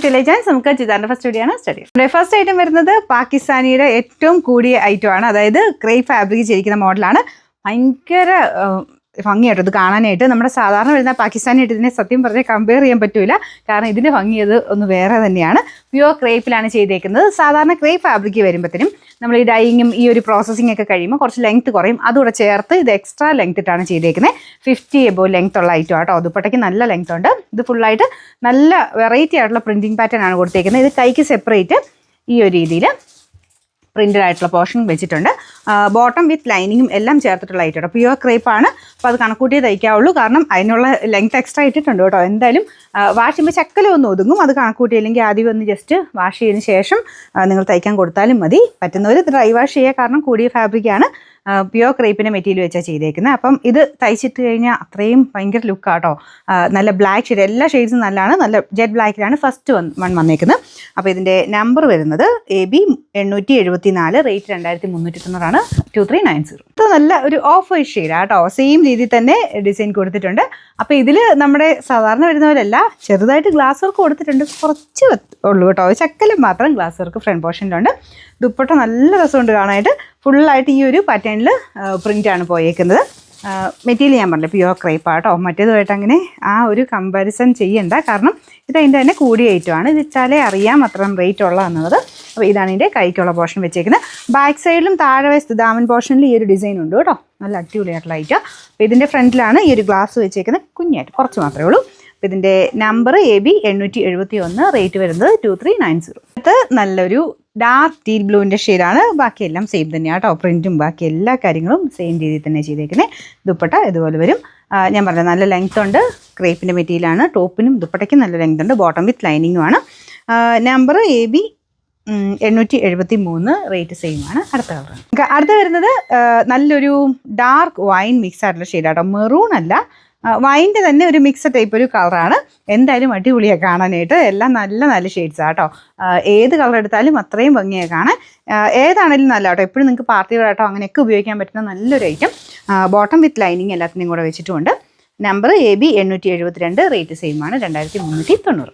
To legends. നമുക്ക് ചിതാറിന്റെ first video ആണ് സ്റ്റഡി. ഫസ്റ്റ് ഐറ്റം വരുന്നത് പാകിസ്ഥാനിയുടെ ഏറ്റവും കൂടിയ ഐറ്റം ആണ്. അതായത് ക്രേപ്പ് ഫാബ്രിക് ചെയ്തിരിക്കുന്ന മോഡലാണ്. ഭയങ്കര ഭംഗിയായിട്ട് ഇത് കാണാനായിട്ട്. നമ്മുടെ സാധാരണ വരുന്ന പാകിസ്ഥാനായിട്ട് ഇതിനെ സത്യം പറഞ്ഞാൽ കമ്പയർ ചെയ്യാൻ പറ്റില്ല. കാരണം ഇതിൻ്റെ ഭംഗി അത് ഒന്ന് വേറെ തന്നെയാണ്. പ്യുവർ ക്രേപ്പിലാണ് ചെയ്തേക്കുന്നത്. സാധാരണ ക്രേപ്പ് ഫാബ്രിക് വരുമ്പോഴത്തേനും നമ്മൾ ഈ ഡൈയിങ്ങും ഈ ഒരു പ്രോസസ്സിംഗ് ഒക്കെ കഴിയുമ്പോൾ കുറച്ച് ലെങ്ത് കുറയും. അതുകൂടെ ചേർത്ത് ഇത് എക്സ്ട്രാ ലെങ്ത് ഇട്ടാണ് ചെയ്തേക്കുന്നത്. 50 എബോ ലെങ്ത് ഉള്ള ഐറ്റം ആട്ടോ. ദുപ്പട്ടയ്ക്ക് നല്ല ലെങ്ത് ഉണ്ട്. ഇത് ഫുള്ളായിട്ട് നല്ല വെറൈറ്റി ആയിട്ടുള്ള പ്രിൻറ്റിങ് പാറ്റേൺ ആണ് കൊടുത്തേക്കുന്നത്. ഇത് കൈക്ക് സെപ്പറേറ്റ് ഈ ഒരു രീതിയിൽ പ്രിൻറ്റഡ് ആയിട്ടുള്ള പോർഷൻ വെച്ചിട്ടുണ്ട്. ബോട്ടം വിത്ത് ലൈനിങ്ങും എല്ലാം ചേർത്തിട്ടുള്ള ഐറ്റം. പ്യുവർ ക്രേപ്പാണ്. അപ്പോൾ അത് കണക്കൂട്ടിയേ തയ്ക്കാവുള്ളൂ. കാരണം അതിനുള്ള ലെങ്ത് എക്സ്ട്രാ ഇട്ടിട്ടുണ്ട് കേട്ടോ. എന്തായാലും വാഷ് ചെയ്യുമ്പോൾ ചക്കലൊന്നും ഒതുങ്ങും. അത് കണക്കൂട്ടിയില്ലെങ്കിൽ ആദ്യം ഒന്ന് ജസ്റ്റ് വാഷ് ചെയ്തതിന് ശേഷം നിങ്ങൾ തയ്ക്കാൻ കൊടുത്താലും മതി. പറ്റുന്നവർ ഡ്രൈ വാഷ് ചെയ്യുക. കാരണം കൂടിയ ഫാബ്രിക്കാണ്. പ്യുവർ ക്രേപ്പിൻ്റെ മെറ്റീരിയൽ വെച്ചാൽ ചെയ്തേക്കുന്നത്. അപ്പം ഇത് തയ്ച്ചിട്ട് കഴിഞ്ഞാൽ അത്രയും ഭയങ്കര ലുക്കാട്ടോ. നല്ല ബ്ലാക്ക് ഷെയ്ഡ്, എല്ലാ ഷെയ്ഡ്സും നല്ലതാണ്. നല്ല ജെറ്റ് ബ്ലാക്കിലാണ് ഫസ്റ്റ് വന്നേക്കുന്നത്. അപ്പോൾ ഇതിൻ്റെ നമ്പർ വരുന്നത് AB 874, റേറ്റ് 2390, 2390. ഇത് നല്ല ഒരു ഓഫ് വൈറ്റ് ഷെയ്ഡ് ആട്ടോ. സെയിം രീതിയിൽ തന്നെ ഡിസൈൻ കൊടുത്തിട്ടുണ്ട്. അപ്പോൾ ഇതിൽ നമ്മുടെ സാധാരണ വരുന്നവരല്ല, ചെറുതായിട്ട് ഗ്ലാസ് വർക്ക് കൊടുത്തിട്ടുണ്ട്. കുറച്ച് ഉള്ളൂ കേട്ടോ. ചക്കലും മാത്രം ഗ്ലാസ് വർക്ക് ഫ്രണ്ട് പോർഷനിലുണ്ട്. ദുപ്പട്ട നല്ല രസമുണ്ട് കാണാനായിട്ട്. ഫുള്ളായിട്ട് ഈ ഒരു പാറ്റേണിൽ പ്രിൻ്റാണ് പോയേക്കുന്നത്. മെറ്റീരിയൽ ഞാൻ പറഞ്ഞില്ല പ്യുവർ ക്രേപ്പാട്ടോ. മറ്റേതുമായിട്ട് അങ്ങനെ ആ ഒരു കമ്പാരിസൺ ചെയ്യണ്ട. കാരണം ഇത് അതിൻ്റെ തന്നെ കൂടിയ ഐറ്റമാണ്. ഇത് ഇട്ടാലേ അറിയാം അത്രയും റേറ്റ് ഉള്ളതെന്നുള്ളത്. അപ്പോൾ ഇതാണ് ഇതിൻ്റെ കൈക്കുള്ള പോർഷൻ വെച്ചേക്കുന്നത്. ബാക്ക് സൈഡിലും താഴെ വശത്ത് ദാമൻ പോർഷനിൽ ഈ ഒരു ഡിസൈൻ ഉണ്ട് കേട്ടോ. നല്ല അടിപൊളിയായിട്ടുള്ള ഐറ്റം. അപ്പോൾ ഇതിൻ്റെ ഫ്രണ്ടിലാണ് ഈ ഒരു ഗ്ലാസ് വെച്ചേക്കുന്നത്. കുഞ്ഞായിട്ട് കുറച്ച് മാത്രമേ ഉള്ളൂ. അപ്പോൾ ഇതിൻ്റെ നമ്പർ AB 871, റേറ്റ് വരുന്നത് 2390. ഇത് നല്ലൊരു ഡാർക്ക് ടീൽ ബ്ലൂവിൻ്റെ ഷെയ്ഡാണ്. ബാക്കിയെല്ലാം സെയിം തന്നെയാണ് കേട്ടോ. പ്രിൻറ്റും ബാക്കി എല്ലാ കാര്യങ്ങളും സെയിം രീതിയിൽ തന്നെ ചെയ്തേക്കുന്നത്. ദുപ്പട്ട ഇതുപോലെ വരും. ഞാൻ പറഞ്ഞത് നല്ല ലെങ്ത് ഉണ്ട്. ക്രേപ്പിൻ്റെ മെറ്റീരിയലാണ്. ടോപ്പിനും ദുപ്പട്ടയ്ക്കും നല്ല ലെങ്ത് ഉണ്ട്. ബോട്ടം വിത്ത് ലൈനിങ്ങുമാണ്. നമ്പർ AB 873, റേറ്റ് സെയിം ആണ്. അടുത്ത കളർ അടുത്ത വരുന്നത് നല്ലൊരു ഡാർക്ക് വൈൻ മിക്സ് ആയിട്ടുള്ള ഷെയ്ഡാട്ടോ. മെറൂൺ അല്ല, വൈൻ്റെ തന്നെ ഒരു മിക്സഡ് ടൈപ്പ് ഒരു കളറാണ്. എന്തായാലും അടിപൊളിയാണ് കാണാനായിട്ട്. എല്ലാം നല്ല നല്ല ഷെയ്ഡ്സാണ് കേട്ടോ. ഏത് കളർ എടുത്താലും അത്രയും ഭംഗിയാണ് കാണാൻ. ഏതാണെങ്കിലും നല്ല കേട്ടോ. എപ്പോഴും നിങ്ങൾക്ക് പാർട്ടി വെയർ ആട്ടോ അങ്ങനെയൊക്കെ ഉപയോഗിക്കാൻ പറ്റുന്ന നല്ലൊരു ഐറ്റം. ബോട്ടം വിത്ത് ലൈനിങ് എല്ലാത്തിനും കൂടെ വെച്ചിട്ടുമുണ്ട്. നമ്പർ AB 872, റേറ്റ് സെയിം ആണ് 2390.